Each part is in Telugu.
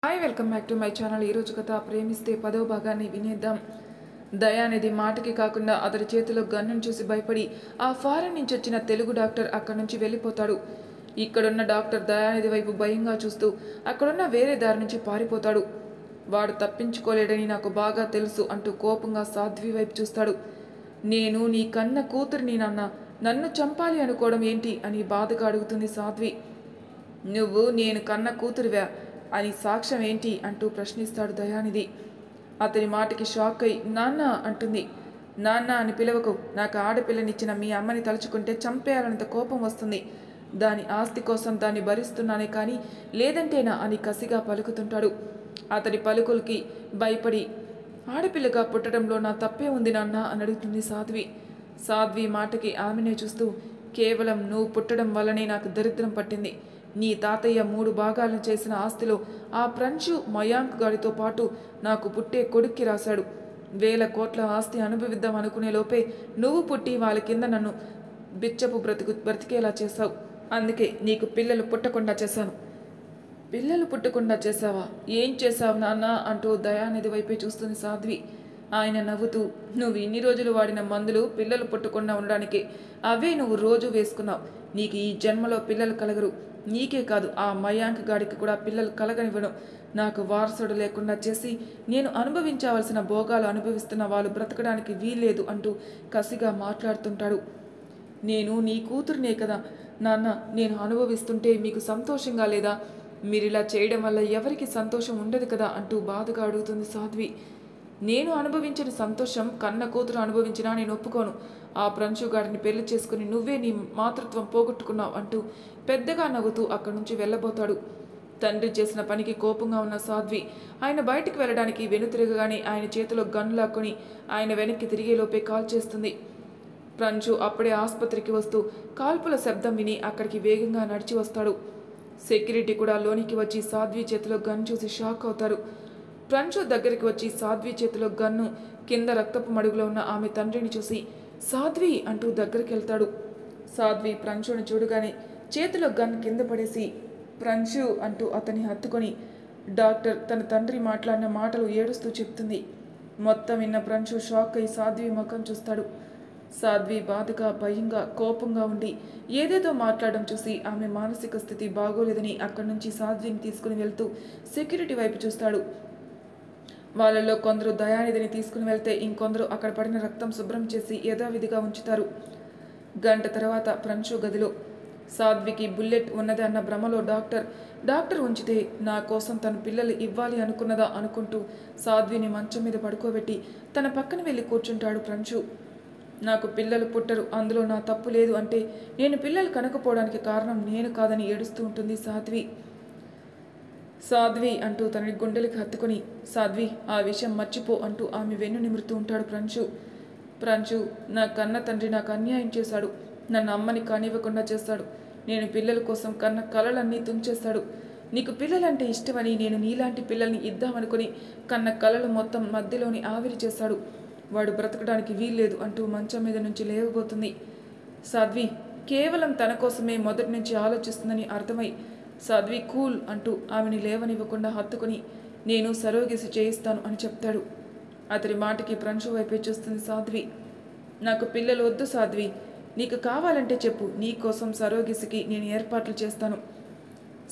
Hi welcome back to my channel. ఈరోజు కథ ప్రేమిస్తే 10వ భాగాన్ని వినేద్దాం. దయానిధి మాటకి కాకుండా అతడి చేతిలో గన్నును చూసి భయపడి ఆ ఫారెన్ నుంచి వచ్చిన తెలుగు డాక్టర్ అక్కడి నుంచి వెళ్ళిపోతాడు. ఇక్కడున్న డాక్టర్ దయానిధి వైపు భయంగా చూస్తూ అక్కడున్న వేరే దారి నుంచి పారిపోతాడు. వాడు తప్పించుకోలేడని నాకు బాగా తెలుసు అంటూ కోపంగా సాధ్వి వైపు చూస్తాడు. నేను నీ కన్న కూతురిని నాన్న, నన్ను చంపాలి అనుకోవడం ఏంటి అని బాధగా అడుగుతుంది సాధ్వి. నువ్వు నేను కన్న కూతురివా అని సాక్ష్యం ఏంటి అంటూ ప్రశ్నిస్తాడు దయానిధి. అతని మాటకి షాక్ అయి నాన్న అంటుంది. నాన్న అని పిలవకు, నాకు ఆడపిల్లనిచ్చిన మీ అమ్మని తలుచుకుంటే చంపేయాలన్నంత కోపం వస్తుంది. దాని ఆస్తి కోసం దాన్ని భరిస్తున్నానే కానీ లేదంటేనా అని కసిగా పలుకుతుంటాడు. అతడి పలుకులకి భయపడి ఆడపిల్లగా పుట్టడంలో నా తప్పే ఉంది నాన్న అని అడుగుతుంది సాధ్వి. సాధ్వి మాటకి ఆమెనే చూస్తూ కేవలం నువ్వు పుట్టడం వల్లనే నాకు దరిద్రం పట్టింది. నీ తాతయ్య 3 భాగాలను చేసిన ఆస్తిలో ఆ ప్రంచు మయాంక్ గారితో పాటు నాకు పుట్టే కొడుక్కి రాశాడు. 1000 కోట్ల ఆస్తి అనుభవిద్దాం అనుకునే లోపే నువ్వు పుట్టి వాళ్ళ కింద నన్ను బిచ్చపు బ్రతికేలా చేశావు. అందుకే నీకు పిల్లలు పుట్టకుండా చేశాను. పిల్లలు పుట్టకుండా చేశావా? ఏం చేశావు నాన్న అంటూ దయానిధి వైపే చూస్తుంది సాధ్వి. ఆయన నవ్వుతూ, నువ్వు ఇన్ని రోజులు వాడిన మందులు పిల్లలు పుట్టకుండా ఉండడానికి, అవే నువ్వు రోజు వేసుకున్నావు. నీకు ఈ జన్మలో పిల్లలు కలగరు. నీకే కాదు, ఆ మయాంక్ గాడికి కూడా పిల్లలు కలగనివ్వను. నాకు వారసుడు లేకుండా చేసి నేను అనుభవించవలసిన భోగాలు అనుభవిస్తున్న వాళ్ళు బ్రతకడానికి వీల్లేదు అంటూ కసిగా మాట్లాడుతుంటాడు. నేను నీ కూతురునే కదా నాన్న, నేను అనుభవిస్తుంటే మీకు సంతోషంగా లేదా? మీరిలా చేయడం వల్ల ఎవరికి సంతోషం ఉండదు కదా అంటూ బాధగా అడుగుతుంది సాధ్వి. నేను అనుభవించిన సంతోషం కన్న కూతురు అనుభవించినా నేను ఒప్పుకోను. ఆ ప్రంచుగాడిని పెళ్లి చేసుకుని నువ్వే నీ మాతృత్వం పోగొట్టుకున్నావు అంటూ పెద్దగా నవ్వుతూ అక్కడి నుంచి వెళ్ళబోతాడు. తండ్రి చేసిన పనికి కోపంగా ఉన్న సాధ్వి ఆయన బయటికి వెళ్ళడానికి వెనుతిరగగానే ఆయన చేతిలో గన్ లాక్కొని ఆయన వెనక్కి తిరిగేలోపే కాల్ చేస్తుంది. ప్రంచు అప్పుడే ఆసుపత్రికి వస్తూ కాల్పుల శబ్దం విని అక్కడికి వేగంగా నడిచి వస్తాడు. సెక్యూరిటీ కూడా లోనికి వచ్చి సాధ్వి చేతిలో గన్ చూసి షాక్ అవుతారు. ప్రంచు దగ్గరికి వచ్చి సాధ్వి చేతిలో గన్ను కింద రక్తపు మడుగులో ఉన్న ఆమె తండ్రిని చూసి సాధ్వి అంటూ దగ్గరికి వెళ్తాడు. సాధ్వి ప్రంచుని చూడగానే చేతిలో గన్ కింద పడేసి ప్రంచు అంటూ అతన్ని హత్తుకొని డాక్టర్ తన తండ్రి మాట్లాడిన మాటలు ఏడుస్తూ చెప్తుంది. మొత్తం విన్న ప్రంచు షాక్ అయి సాధ్వి ముఖం చూస్తాడు. సాధ్వి బాధగా భయంగా కోపంగా ఉండి ఏదేదో మాట్లాడడం చూసి ఆమె మానసిక స్థితి బాగోలేదని అక్కడి నుంచి సాధ్విని తీసుకుని వెళ్తూ సెక్యూరిటీ వైపు చూస్తాడు. వాళ్ళల్లో కొందరు దయానిధిని తీసుకుని వెళ్తే ఇంకొందరు అక్కడ పడిన రక్తం శుభ్రం చేసి యథావిధిగా ఉంచుతారు. గంట తర్వాత ప్రంచు గదిలో సాధ్వికి బుల్లెట్ ఉన్నది అన్న భ్రమలో డాక్టర్ ఉంచితే నా కోసం తన పిల్లలు ఇవ్వాలి అనుకున్నదా అనుకుంటూ సాధ్విని మంచం మీద పడుకోబెట్టి తన పక్కన వెళ్ళి కూర్చుంటాడు ప్రంచు. నాకు పిల్లలు పుట్టరు, అందులో నా తప్పు లేదు అంటే నేను పిల్లలు కనకపోవడానికి కారణం నేను కాదని ఏడుస్తూ ఉంటుంది సాధ్వి. సాధ్వి అంటూ తనని గుండెలకి హత్తుకొని సాధ్వి ఆ విషయం మర్చిపో అంటూ ఆమె వెన్ను నిమురుతూ ఉంటాడు ప్రంచు నా కన్న తండ్రి నాకు అన్యాయం చేశాడు. నన్ను అమ్మని కానివ్వకుండా చేస్తాడు. నేను పిల్లల కోసం కన్న కలలన్నీ తుంచేస్తాడు. నీకు పిల్లలంటే ఇష్టమని నేను నీలాంటి పిల్లల్ని ఇద్దామనుకుని కన్న కలలు మొత్తం మధ్యలోని ఆవిరి చేశాడు. వాడు బ్రతకడానికి వీల్లేదు అంటూ మంచం మీద నుంచి లేవబోతుంది. సాధ్వి కేవలం తన కోసమే మొదటి నుంచి ఆలోచిస్తుందని అర్థమై సాధ్వి కూల్ అంటూ ఆమెని లేవనివ్వకుండా హత్తుకుని నేను సరోగేసి చేయిస్తాను అని చెప్తాడు. అతని మాటకి ప్రంచు వైపే చూస్తుంది సాధ్వి. నాకు పిల్లలు వద్దు సాధ్వి, నీకు కావాలంటే చెప్పు, నీ కోసం సరోగేసికి నేను ఏర్పాట్లు చేస్తాను.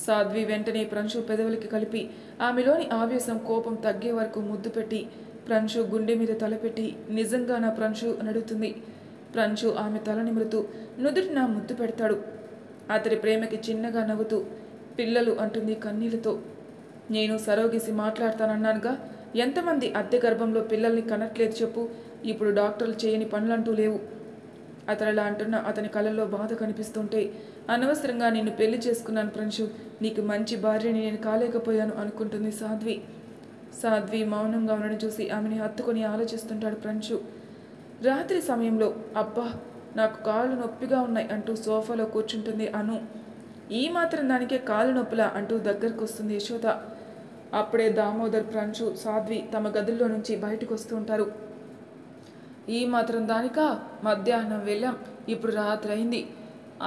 సాధ్వి వెంటనే ప్రంచు పెదవులకి కలిపి ఆమెలోని ఆవేశం కోపం తగ్గే వరకు ముద్దు పెట్టి ప్రంచు గుండె మీద తలపెట్టి నిజంగా నా ప్రంచు అని అడుగుతుంది. ప్రంచు ఆమె తల నిమురుతూ నుదుటిన ముద్దు పెడతాడు. అతడి ప్రేమకి చిన్నగా నవ్వుతూ పిల్లలు అంటుంది కన్నీళ్లతో. నేను సరోగేసి మాట్లాడతానన్నానుగా, ఎంతమంది అద్దె గర్భంలో పిల్లల్ని కనట్లేదు చెప్పు. ఇప్పుడు డాక్టర్లు చేయని పనులంటూ లేవు. అతనిలా అంటున్న అతని కళ్ళల్లో బాధ కనిపిస్తుంటే అనవసరంగా నిన్ను పెళ్లి చేసుకున్నాను ప్రంచు, నీకు మంచి భార్యని నేను కాలేకపోయాను అనుకుంటుంది సాధ్వి మౌనంగా ఉండడం చూసి ఆమెని హత్తుకొని ఆలోచిస్తుంటాడు ప్రంచు. రాత్రి సమయంలో అబ్బా నాకు కాళ్ళు నొప్పిగా ఉన్నాయి అంటూ సోఫాలో కూర్చుంటుంది అను. ఈ మాత్రం దానికే కాళ్ళు నొప్పులా అంటూ దగ్గరకు వస్తుంది యశోద. అప్పుడే దామోదర్ ప్రంచు సాధ్వి తమ గదుల్లో నుంచి బయటకు వస్తూ ఉంటారు. ఈ మాత్రం దానికా? మధ్యాహ్నం వెళ్ళాం, ఇప్పుడు రాత్రి అయింది.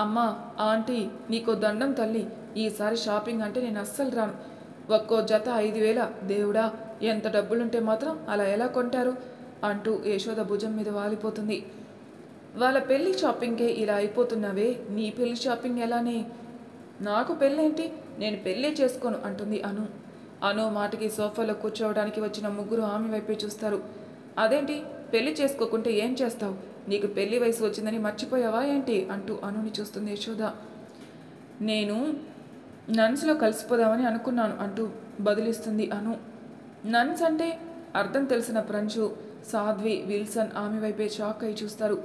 అమ్మా ఆంటీ నీకో దండం తల్లి, ఈసారి షాపింగ్ అంటే నేను అస్సలు రాను. ఒక్కో జత 5,000. దేవుడా, ఎంత డబ్బులుంటే మాత్రం అలా ఎలా కొంటారు అంటూ యశోద భుజం మీద వాలిపోతుంది. వాళ్ళ పెళ్లి షాపింగ్కే ఇలా అయిపోతున్నావే, నీ పెళ్లి షాపింగ్ ఎలానే? నాకు పెళ్ళేంటి, నేను పెళ్ళే చేసుకోను అంటుంది అను. అను మాటకి సోఫాలో కూర్చోవడానికి వచ్చిన ముగ్గురు ఆమె వైపే చూస్తారు. అదేంటి, పెళ్లి చేసుకోకుంటే ఏం చేస్తావు? నీకు పెళ్లి వయసు వచ్చిందని మర్చిపోయావా ఏంటి అంటూ అనుని చూస్తుంది యశోద. నేను నన్స్లో కలిసిపోదామని అనుకున్నాను అంటూ బదులిస్తుంది అను. నన్స్ అంటే అర్థం తెలిసిన ప్రంచు, సాధ్వి, విల్సన్ ఆమె వైపే షాక్ అయి చూస్తారు.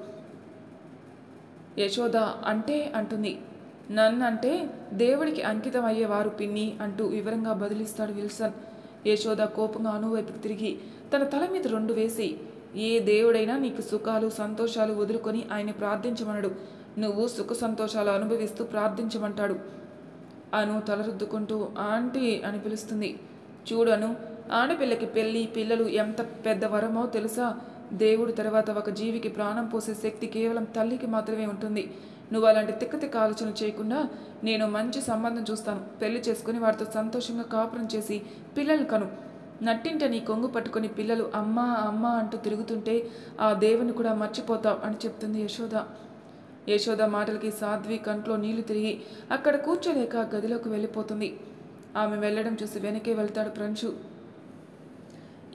యశోద అంటే అంటుంది. నన్ అంటే దేవుడికి అంకితం అయ్యేవారు పిన్ని అంటూ వివరంగా బదిలిస్తాడు విల్సన్. యశోద కోపంగా అను వైపుకి తిరిగి తన తల మీద 2 వేసి, ఏ దేవుడైనా నీకు సుఖాలు సంతోషాలు వదులుకొని ఆయన ప్రార్థించమనడు, నువ్వు సుఖ సంతోషాలు అనుభవిస్తూ ప్రార్థించమంటాడు. అను తలరుద్దుకుంటూ ఆంటీ అని పిలుస్తుంది. చూడను, ఆడపిల్లకి పెళ్ళి పిల్లలు ఎంత పెద్ద వరమో తెలుసా? దేవుడి తర్వాత ఒక జీవికి ప్రాణం పోసే శక్తి కేవలం తల్లికి మాత్రమే ఉంటుంది. నువ్వు అలాంటి తిక్క ఆలోచన చేయకుండా నేను మంచి సంబంధం చూస్తాను, పెళ్లి చేసుకుని వారితో సంతోషంగా కాపురం చేసి పిల్లలు కను. నట్టింట నీ కొంగు పట్టుకుని పిల్లలు అమ్మా అమ్మా అంటూ తిరుగుతుంటే ఆ దేవుని కూడా మర్చిపోతావు అని చెప్తుంది యశోద. యశోద మాటలకి సాధ్వి కంట్లో నీళ్లు తిరిగి అక్కడ కూర్చోలేక గదిలోకి వెళ్ళిపోతుంది. ఆమె వెళ్ళడం చూసి వెనకే వెళ్తాడు ప్రంచు.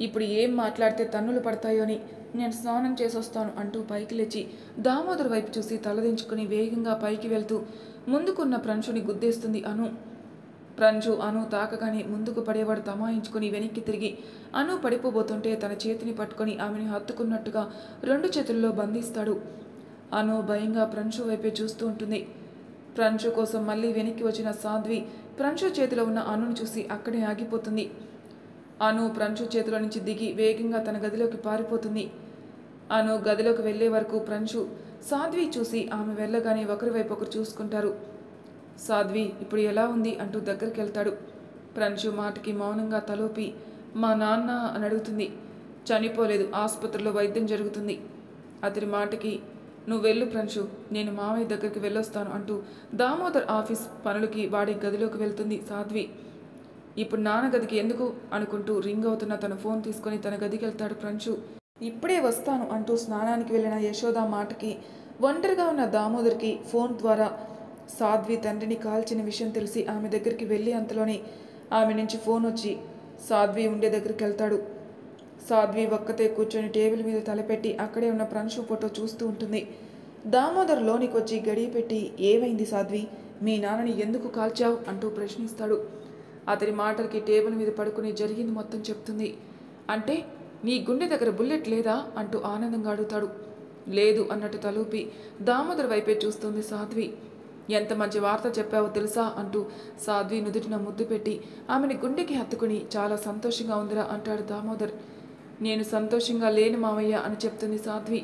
ఇప్పుడు ఏం మాట్లాడితే తన్నులు పడతాయో అని నేను స్నానం చేసొస్తాను అంటూ పైకి లేచి దామోదర్ వైపు చూసి తలదించుకుని వేగంగా పైకి వెళ్తూ ముందుకున్న ప్రంచుని గుద్దేస్తుంది అను. ప్రంచు అను తాకగానే ముందుకు పడేవాడు తమాయించుకుని వెనక్కి తిరిగి అను పడిపోబోతుంటే తన చేతిని పట్టుకొని ఆమెను హత్తుకున్నట్టుగా 2 చేతుల్లో బంధిస్తాడు. అను భయంగా ప్రంచు వైపే చూస్తూ ఉంటుంది. ప్రంచు కోసం మళ్ళీ వెనక్కి వచ్చిన సాధ్వి ప్రంచు చేతిలో ఉన్న అనుని చూసి అక్కడే ఆగిపోతుంది. అను ప్రంచు చేతిలో నుంచి దిగి వేగంగా తన గదిలోకి పారిపోతుంది. అను గదిలోకి వెళ్లే వరకు ప్రంచు సాధ్వి చూసి ఆమె వెళ్ళగానే ఒకరి వైపు ఒకరు చూసుకుంటారు. సాధ్వి ఇప్పుడు ఎలా ఉంది అంటూ దగ్గరికి వెళ్తాడు. ప్రంచు మాటకి మౌనంగా తలోపి మా నాన్న అని అడుగుతుంది. చనిపోలేదు, ఆసుపత్రిలో వైద్యం జరుగుతుంది. అతని మాటకి నువ్వు వెళ్ళు ప్రంచు, నేను మామయ్య దగ్గరికి వెళ్ళొస్తాను అంటూ దామోదర్ ఆఫీస్ పనులకి వాడి గదిలోకి వెళ్తుంది సాధ్వి. ఇప్పుడు నాన్న గదికి ఎందుకు అనుకుంటూ రింగ్ అవుతున్న తన ఫోన్ తీసుకొని తన గదికి వెళ్తాడు ప్రంచు. ఇప్పుడే వస్తాను అంటూ స్నానానికి వెళ్ళిన యశోద మాటకి ఒంటరిగా ఉన్న దామోదర్కి ఫోన్ ద్వారా సాధ్వి తండ్రిని కాల్చిన విషయం తెలిసి ఆమె దగ్గరికి వెళ్ళి అంతలోనే ఆమె నుంచి ఫోన్ వచ్చి సాధ్వి ఉండే దగ్గరికి వెళ్తాడు. సాధ్వి ఒక్కతే కూర్చొని టేబుల్ మీద తలపెట్టి అక్కడే ఉన్న ప్రంచు ఫోటో చూస్తూ ఉంటుంది. దామోదర్ లోనికి వచ్చి గడియ పెట్టి ఏమైంది సాధ్వి, మీ నాన్నని ఎందుకు కాల్చావు అంటూ ప్రశ్నిస్తాడు. అతని మాటలకి టేబుల్ మీద పడుకుని జరిగింది మొత్తం చెప్తుంది. అంటే నీ గుండె దగ్గర బుల్లెట్ లేదా అంటూ ఆనందంగా అడుగుతాడు. లేదు అన్నట్టు తలూపి దామోదర్ వైపే చూస్తుంది సాధ్వి. ఎంత మంచి వార్త చెప్పావో తెలుసా అంటూ సాధ్వి నుదుటిన ముద్దు పెట్టి ఆమెని గుండెకి హత్తుకుని చాలా సంతోషంగా ఉందిరా అంటాడు దామోదర్. నేను సంతోషంగా లేను మామయ్య అని చెప్తుంది సాధ్వి.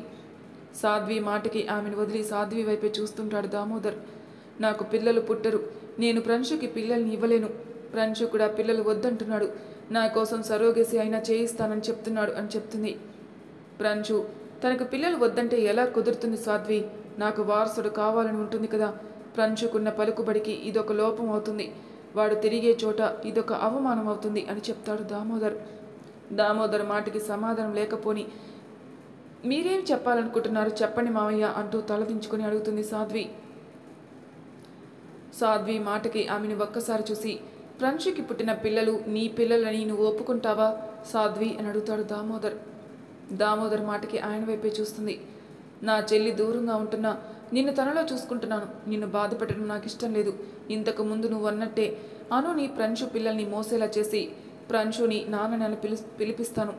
సాధ్వి మాటకి ఆమెను వదిలి సాధ్వి వైపే చూస్తుంటాడు దామోదర్. నాకు పిల్లలు పుట్టరు, నేను ప్రంచుకి పిల్లల్ని ఇవ్వలేను, ప్రంచు కూడా పిల్లలు వద్దంటున్నాడు, నా కోసం సరోగేసి అయినా చేయిస్తానని చెప్తున్నాడు అని చెప్తుంది. ప్రంచు తనకు పిల్లలు వద్దంటే ఎలా కుదురుతుంది సాధ్వి, నాకు వారసుడు కావాలని ఉంటుంది కదా, ప్రంచుకున్న పలుకుబడికి ఇదొక లోపం అవుతుంది, వాడు తిరిగే చోట ఇదొక అవమానం అవుతుంది అని చెప్తాడు దామోదర్. దామోదర్ మాటకి సమాధానం లేకపోని మీరేం చెప్పాలనుకుంటున్నారు చెప్పండి మావయ్య అంటూ తలదించుకొని అడుగుతుంది సాధ్వి. సాధ్వి మాటకి ఆమెను ఒక్కసారి చూసి ప్రంచుకి పుట్టిన పిల్లలు నీ పిల్లలని నువ్వు ఒప్పుకుంటావా సాధ్వి అని అడుగుతాడు దామోదర్. దామోదర్ మాటకి ఆయన వైపే చూస్తుంది. నా చెల్లి దూరంగా ఉంటున్నా నిన్ను తనలో చూసుకుంటున్నాను, నిన్ను బాధపెట్టడం నాకు ఇష్టం లేదు. ఇంతకు ముందు నువ్వు అన్నట్టే అనుని ప్రంచు పిల్లల్ని మోసేలా చేసి ప్రంచుని నాన్నని పిలిపిస్తాను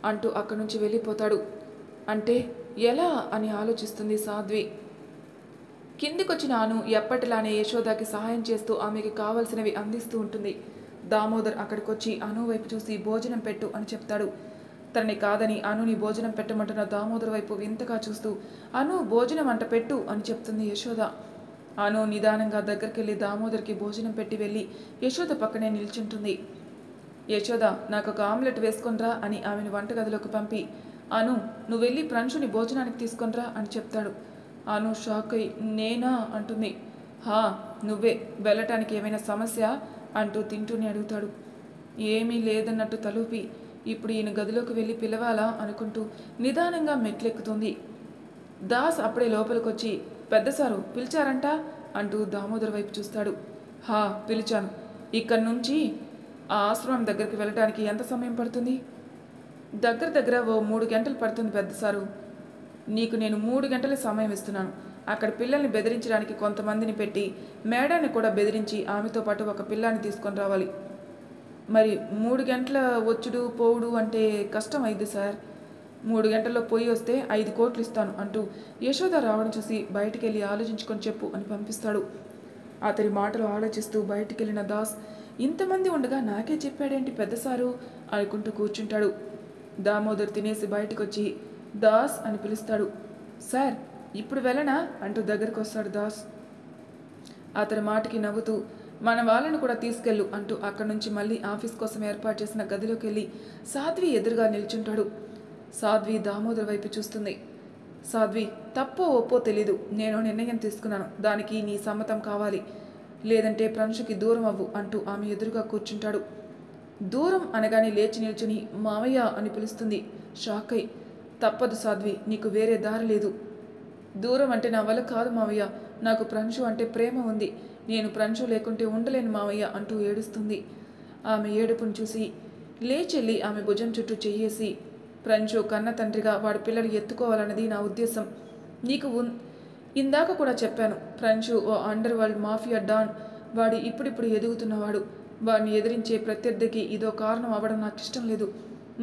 అంటూ అక్కడి నుంచి వెళ్ళిపోతాడు. అంటే ఎలా అని ఆలోచిస్తుంది సాధ్వి. కిందికొచ్చిన అను ఎప్పటిలానే యశోదాకి సహాయం చేస్తూ ఆమెకి కావలసినవి అందిస్తూ ఉంటుంది. దామోదర్ అక్కడికొచ్చి అను వైపు చూసి భోజనం పెట్టు అని చెప్తాడు. తనని కాదని అనుని భోజనం పెట్టమంటున్న దామోదర్ వైపు వింతగా చూస్తూ అను భోజనం అంట పెట్టు అని చెప్తుంది యశోద. అను నిదానంగా దగ్గరికి వెళ్ళి దామోదర్కి భోజనం పెట్టి వెళ్ళి యశోద పక్కనే నిల్చుంటుంది. యశోద నాకు ఒక ఆమ్లెట్ వేసుకొనిరా అని ఆమెను వంటగదిలోకి పంపి అను నువ్వు వెళ్ళి ప్రంచుని భోజనానికి తీసుకొనిరా అని చెప్తాడు. అను షాక్ అయి నేనా అంటుంది. హా నువ్వే, వెళ్ళటానికి ఏమైనా సమస్య అంటూ తింటూనే అడుగుతాడు. ఏమీ లేదన్నట్టు తలూపి ఇప్పుడు ఈయన గదిలోకి వెళ్ళి పిలవాలా అనుకుంటూ నిదానంగా మెట్లెక్కుతుంది. దాస్ అప్పుడే లోపలికొచ్చి, పెద్ద సారు పిలిచారంట అంటూ దామోదర్ వైపు చూస్తాడు. హా, పిలిచాను. ఇక్కడి నుంచి ఆ ఆశ్రమం దగ్గరికి వెళ్ళడానికి ఎంత సమయం పడుతుంది? దగ్గర దగ్గర ఓ 3 గంటలు పడుతుంది పెద్ద సారు. నీకు నేను 3 గంటలే సమయం ఇస్తున్నాను. అక్కడ పిల్లల్ని బెదిరించడానికి కొంతమందిని పెట్టి మేడాన్ని కూడా బెదిరించి ఆమెతో పాటు ఒక పిల్లాన్ని తీసుకొని రావాలి. మరి 3 గంటల వచ్చుడు పోవుడు అంటే కష్టం అయింది సార్. 3 గంటల్లో పోయి వస్తే 5 కోట్లు ఇస్తాను అంటూ యశోద రావడం చూసి బయటికి వెళ్ళి ఆలోచించుకొని చెప్పు అని పంపిస్తాడు. అతని మాటలు ఆలోచిస్తూ బయటికి వెళ్ళిన దాస్ ఇంతమంది ఉండగా నాకే చెప్పాడేంటి పెద్ద సారు అనుకుంటూ కూర్చుంటాడు. దామోదర్ తినేసి బయటకు వచ్చి దాస్ అని పిలుస్తాడు. సార్ ఇప్పుడు వెళ్ళనా అంటూ దగ్గరికి వస్తాడు దాస్. అతని మాటకి నవ్వుతూ మన వాళ్ళను కూడా తీసుకెళ్ళు అంటూ అక్కడి నుంచి మళ్ళీ ఆఫీస్ కోసం ఏర్పాటు చేసిన గదిలోకి వెళ్ళి సాధ్వి ఎదురుగా నిల్చుంటాడు. సాధ్వి దామోదర్ వైపు చూస్తుంది. సాధ్వి, తప్పో ఒప్పో తెలీదు, నేను నిర్ణయం తీసుకున్నాను. దానికి నీ సమ్మతం కావాలి, లేదంటే ప్రంశుకి దూరం అవ్వు అంటూ ఆమె ఎదురుగా కూర్చుంటాడు. దూరం అనగానే లేచి నిల్చుని మావయ్య అని పిలుస్తుంది. షాక్ అయి, తప్పదు సాధ్వి, నీకు వేరే దారి లేదు. దూరం అంటే నా వల్ల కాదు మావయ్య, నాకు ప్రంశు అంటే ప్రేమ ఉంది. నేను ప్రంశు లేకుంటే ఉండలేను మావయ్య అంటూ ఏడుస్తుంది. ఆమె ఏడుపును చూసి లేచెల్లి ఆమె భుజం చుట్టూ చెయ్యేసి, ప్రంశు కన్న తండ్రిగా వాడి పిల్లలు ఎత్తుకోవాలన్నది నా ఉద్దేశం. నీకు ఇందాక కూడా చెప్పాను, ప్రంశు ఓ అండర్ వరల్డ్ మాఫియా డాన్. వాడు ఇప్పుడిప్పుడు ఎదుగుతున్నవాడు. వాడిని ఎదిరించే ప్రత్యర్థికి ఇదో కారణం అవ్వడం నాకు ఇష్టం లేదు.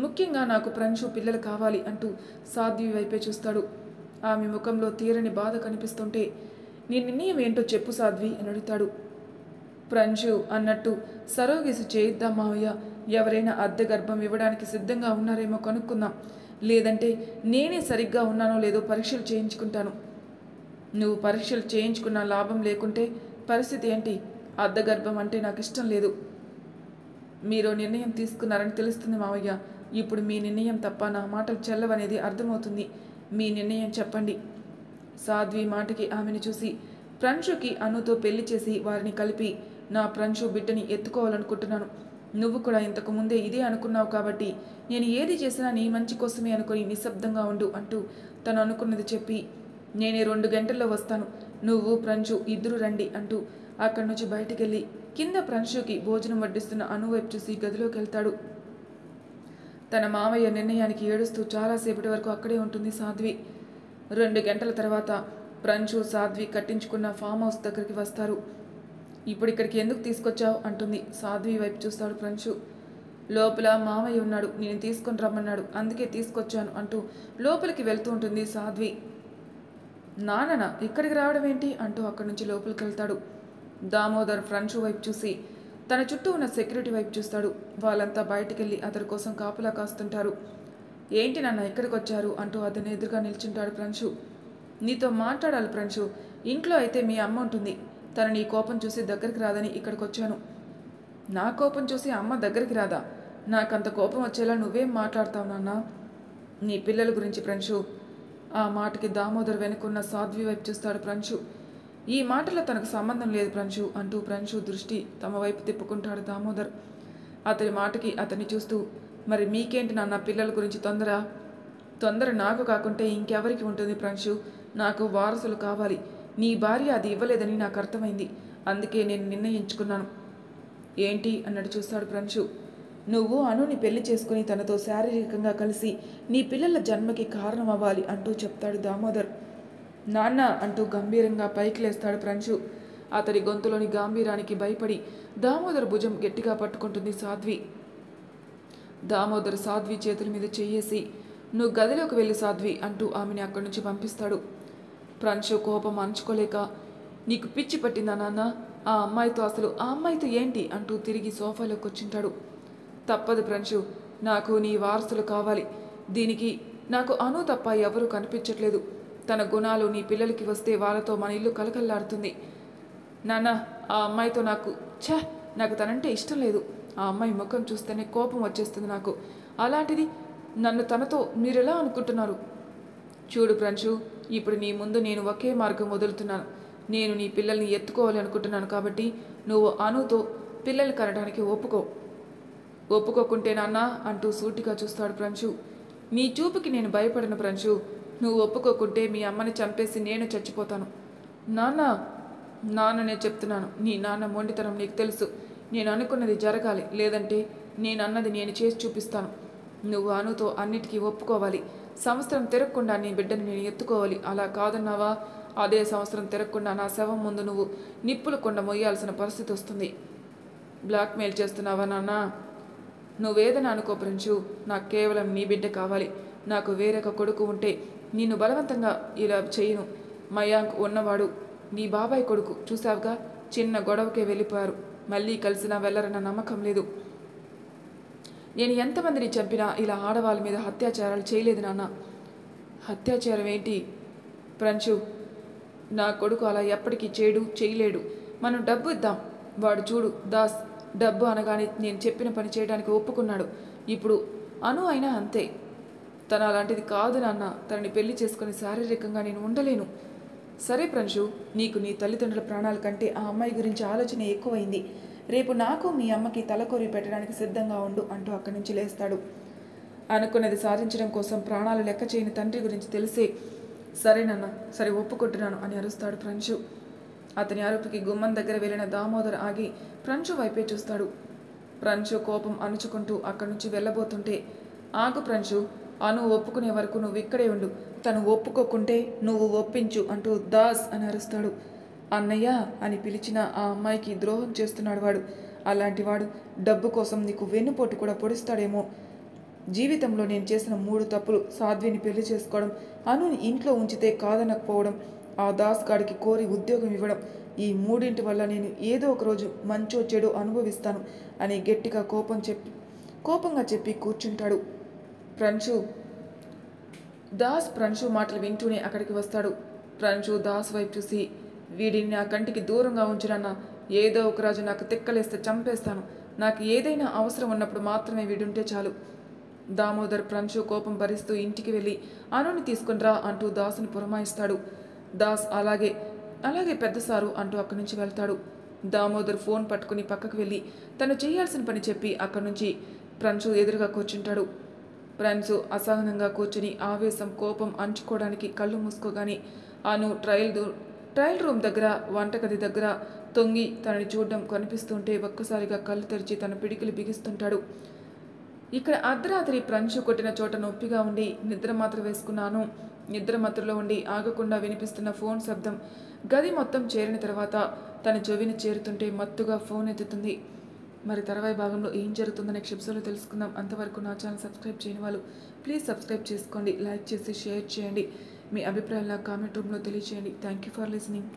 ముఖ్యంగా నాకు ప్రంశు పిల్లలు కావాలి అంటూ సాధ్వి వైపే చూస్తాడు. ఆమె ముఖంలో తీరని బాధ కనిపిస్తుంటే, నీ నిర్ణయం ఏంటో చెప్పు సాధ్వి అని అడుగుతాడు. ప్రంశు అన్నట్టు సరోగేసి చేయిద్దాం మావయ్య. ఎవరైనా అద్దె గర్భం ఇవ్వడానికి సిద్ధంగా ఉన్నారేమో కనుక్కుందాం. లేదంటే నేనే సరిగ్గా ఉన్నానో లేదో పరీక్షలు చేయించుకుంటాను. నువ్వు పరీక్షలు చేయించుకున్న లాభం లేకుంటే పరిస్థితి ఏంటి? అద్దె గర్భం అంటే నాకు ఇష్టం లేదు. మీరు నిర్ణయం తీసుకున్నారని తెలుస్తుంది మావయ్య. ఇప్పుడు మీ నిర్ణయం తప్ప నా మాటలు చెల్లవనేది అర్థమవుతుంది. మీ నిర్ణయం చెప్పండి. సాధ్వి మాటకి ఆమెను చూసి, ప్రంశుకి అనుతో పెళ్లి చేసి వారిని కలిపి నా ప్రంశు బిడ్డని ఎత్తుకోవాలనుకుంటున్నాను. నువ్వు కూడా ఇంతకు ముందే ఇదే అనుకున్నావు కాబట్టి నేను ఏది చేసినా నీ మంచి కోసమే అనుకుని నిశ్శబ్దంగా ఉండు అంటూ తను అనుకున్నది చెప్పి, నేనే 2 గంటల్లో వస్తాను, నువ్వు ప్రంశు ఇద్దరు రండి అంటూ అక్కడి నుంచి బయటికెళ్ళి కింద ప్రంశుకి భోజనం వడ్డిస్తున్న అను వైపు చూసి గదిలోకి వెళ్తాడు. తన మావయ్య నిర్ణయానికి ఏడుస్తూ చాలాసేపటి వరకు అక్కడే ఉంటుంది సాధ్వి. 2 గంటల తర్వాత ప్రంశు సాధ్వి కట్టించుకున్న ఫామ్ హౌస్ దగ్గరికి వస్తారు. ఇప్పుడు ఇక్కడికి ఎందుకు తీసుకొచ్చావు అంటుంది. సాధ్వి వైపు చూస్తాడు ప్రంశు. లోపల మావయ్య ఉన్నాడు, నేను తీసుకొని రమ్మన్నాడు, అందుకే తీసుకొచ్చాను అంటూ లోపలికి వెళ్తూ ఉంటుంది సాధ్వి. నాన్న ఇక్కడికి రావడం ఏంటి అంటూ అక్కడి నుంచి లోపలికి వెళ్తాడు. దామోదర్ ప్రంశు వైపు చూసి తన చుట్టూ ఉన్న సెక్యూరిటీ వైపు చూస్తాడు. వాళ్ళంతా బయటికెళ్ళి అతడి కోసం కాపలా కాస్తుంటారు. ఏంటి నాన్న ఇక్కడికి వచ్చారు అంటూ అతని ఎదురుగా నిల్చుంటాడు ప్రంశు. నీతో మాట్లాడాలి ప్రంశు. ఇంట్లో అయితే మీ అమ్మ ఉంటుంది, తను నీ కోపం చూసి దగ్గరికి రాదని ఇక్కడికి వచ్చాను. నా కోపం చూసి అమ్మ దగ్గరికి రాదా? నాకంత కోపం వచ్చేలా నువ్వేం మాట్లాడతావు నాన్న? నీ పిల్లల గురించి ప్రంశు. ఆ మాటకి దామోదర్ వెనుకున్న సాధ్వి వైపు చూస్తాడు ప్రంశు. ఈ మాటలో తనకు సంబంధం లేదు ప్రంశు అంటూ ప్రంశు దృష్టి తమ వైపు తిప్పుకుంటాడు దామోదర్. అతని మాటకి అతన్ని చూస్తూ, మరి మీకేంటి నాన్న పిల్లల గురించి తొందర నాకు కాకుంటే ఇంకెవరికి ఉంటుంది ప్రంశు? నాకు వారసులు కావాలి. నీ భార్య అది ఇవ్వలేదని నాకు అర్థమైంది, అందుకే నేను నిర్ణయించుకున్నాను. ఏంటి అన్నట్టు చూస్తాడు ప్రంశు. నువ్వు అనుని పెళ్లి చేసుకుని తనతో శారీరకంగా కలిసి నీ పిల్లల జన్మకి కారణం అవ్వాలి అంటూ చెప్తాడు దామోదర్. నాన్న అంటూ గంభీరంగా పైకి లేస్తాడు ప్రంశు. అతడి గొంతులోని గాంభీరానికి భయపడి దామోదర్ భుజం గట్టిగా పట్టుకుంటుంది సాధ్వి. దామోదర్ సాధ్వి చేతుల మీద చెయ్యేసి, నువ్వు గదిలోకి వెళ్ళి సాధ్వి అంటూ ఆమెని అక్కడి నుంచి పంపిస్తాడు. ప్రంశు కోపం అంచుకోలేక, నీకు పిచ్చి పట్టిందా నాన్న? ఆ అమ్మాయితో ఏంటి అంటూ తిరిగి సోఫాలోకి వచ్చింటాడు. తప్పదు ప్రంశు, నాకు నీ వారసులు కావాలి. దీనికి నాకు అను తప్ప ఎవరూ కనిపించట్లేదు. తన గుణాలు నీ పిల్లలకి వస్తే వాళ్ళతో మన ఇల్లు కలకల్లాడుతుంది. నాన్న ఆ అమ్మాయితో నాకు తనంటే ఇష్టం లేదు. ఆ అమ్మాయి ముఖం చూస్తేనే కోపం వచ్చేస్తుంది నాకు. అలాంటిది నన్ను తనతో మీరెలా అనుకుంటున్నారు? చూడు ప్రంశు, ఇప్పుడు నీ ముందు నేను ఒకే మార్గం వదులుతున్నాను. నేను నీ పిల్లల్ని ఎత్తుకోవాలి అనుకుంటున్నాను కాబట్టి నువ్వు అనుతో పిల్లలు కనడానికి ఒప్పుకోకుంటే నాన్న అంటూ సూటిగా చూస్తాడు ప్రంశు. నీ చూపుకి నేను భయపడను ప్రంశు. నువ్వు ఒప్పుకోకుంటే మీ అమ్మని చంపేసి నేను చచ్చిపోతాను. నాన్న నాన్ననే చెప్తున్నాను. నీ నాన్న మొండితనం నీకు తెలుసు. నేను అనుకున్నది జరగాలి, లేదంటే నేనన్నది నేను చేసి చూపిస్తాను. నువ్వు అనుతో అన్నిటికీ ఒప్పుకోవాలి. సంవత్సరం తిరగకుండా నీ బిడ్డని నేను ఎత్తుకోవాలి. అలా కాదన్నావా, అదే సంవత్సరం తిరగకుండా నా శవం ముందు నువ్వు నిప్పులు కొండ మొయ్యాల్సిన పరిస్థితి వస్తుంది. బ్లాక్మెయిల్ చేస్తున్నావా నాన్న? నువ్వేదైనా అనుకో ప్రంశు, నాకు కేవలం నీ బిడ్డ కావాలి. నాకు వేరొక కొడుకు ఉంటే నిన్ను బలవంతంగా ఇలా చేయను. మయాంక్ ఉన్నవాడు నీ బాబాయ్ కొడుకు, చూసావుగా, చిన్న గొడవకే వెళ్ళిపోయారు. మళ్ళీ కలిసినా వెళ్ళరన్న నమ్మకం లేదు. నేను ఎంతమందిని చంపినా ఇలా ఆడవాళ్ళ మీద అత్యాచారాలు చేయలేదు నాన్న. అత్యాచారం ఏంటి ప్రంశు? నా కొడుకు అలా ఎప్పటికీ చేయలేడు. మనం డబ్బు ఇద్దాం. వాడు చూడు దాస్, డబ్బు అనగానే నేను చెప్పిన పని చేయడానికి ఒప్పుకున్నాడు. ఇప్పుడు అను అయినా అంతే. తను అలాంటిది కాదు నాన్న. తనని పెళ్లి చేసుకుని శారీరకంగా నేను ఉండలేను. సరే ప్రంశు, నీకు నీ తల్లిదండ్రుల ప్రాణాల కంటే ఆ అమ్మాయి గురించి ఆలోచన ఎక్కువైంది. రేపు నాకు మీ అమ్మకి తలకొరి పెట్టడానికి సిద్ధంగా ఉండు అంటూ అక్కడి నుంచి లేస్తాడు. అనుకున్నది సాధించడం కోసం ప్రాణాలు లెక్క చేయని తండ్రి గురించి తెలిసే సరేనన్న, సరే ఒప్పుకుంటున్నాను అని అరుస్తాడు ప్రంశు. అతని అరుపుకి గుమ్మం దగ్గర వెళ్ళిన దామోదర్ ఆగి ప్రంశు వైపే చూస్తాడు. ప్రంశు కోపం అణుచుకుంటూ అక్కడి నుంచి వెళ్ళబోతుంటే, ఆగు ప్రంశు, అను ఒప్పుకునే వరకు నువ్వు ఇక్కడే ఉండు. తను ఒప్పుకోకుంటే నువ్వు ఒప్పించు అంటూ దాస్ అని అరుస్తాడు. అన్నయ్య అని పిలిచిన ఆ అమ్మాయికి ద్రోహం చేస్తున్నాడు వాడు. అలాంటి వాడు డబ్బు కోసం నీకు వెన్నుపోటు కూడా పొడుస్తాడేమో. జీవితంలో నేను చేసిన 3 తప్పులు: సాధ్విని పెళ్లి చేసుకోవడం, అనుని ఇంట్లో ఉంచితే కాదనకపోవడం, ఆ దాస్ గాడికి కోరి ఉద్యోగం ఇవ్వడం. ఈ 3 వల్ల నేను ఏదో ఒక రోజు మంచో చెడో అనుభవిస్తాను అని గట్టిగా కోపంగా చెప్పి కూర్చుంటాడు. ప్రంశు మాటలు వింటూనే అక్కడికి వస్తాడు. ప్రంశు దాస్ వైపు చూసి, వీడిని నా కంటికి దూరంగా ఉంచునన్న, ఏదో ఒక రోజు నాకు తిక్కలేస్తే చంపేస్తాను. నాకు ఏదైనా అవసరం ఉన్నప్పుడు మాత్రమే వీడుంటే చాలు. దామోదర్ ప్రంశు కోపం భరిస్తూ ఇంటికి వెళ్ళి అనుని తీసుకునిరా అంటూ దాసుని పురమాయిస్తాడు. దాస్ అలాగే పెద్ద సారు అంటూ అక్కడి నుంచి వెళ్తాడు. దామోదర్ ఫోన్ పట్టుకుని పక్కకు వెళ్ళి తను చేయాల్సిన పని చెప్పి అక్కడి నుంచి ప్రంశు ఎదురుగా కూర్చుంటాడు. ప్రంశు అసహనంగా కూర్చుని ఆవేశం కోపం అంచుకోవడానికి కళ్ళు మూసుకోగాని అను ట్రయల్ రూమ్ దగ్గర వంటగది దగ్గర తొంగి తనని చూడడం కనిపిస్తుంటే ఒక్కసారిగా కళ్ళు తెరిచి తన పిడికిలు బిగిస్తుంటాడు. ఇక్కడ అర్ధరాత్రి ప్రంశు కొట్టిన చోట నొప్పిగా ఉండి నిద్రమాత్ర వేసుకున్నాను. నిద్రమత్తులో ఉండి ఆగకుండా వినిపిస్తున్న ఫోన్ శబ్దం గది మొత్తం చేరిన తర్వాత తన చెవిని చేరుతుంటే మత్తుగా ఫోన్ ఎత్తుతుంది. మరి తర్వాయి భాగంలో ఏం జరుగుతుందో నెక్స్ట్ ఎపిసోడ్లో తెలుసుకుందాం. అంతవరకు నా ఛానల్ సబ్స్క్రైబ్ చేయని వాళ్ళు ప్లీజ్ సబ్స్క్రైబ్ చేసుకోండి, లైక్ చేసి షేర్ చేయండి. మీ అభిప్రాయాలు కామెంట్ రూమ్లో తెలియజేయండి. Thank you for listening.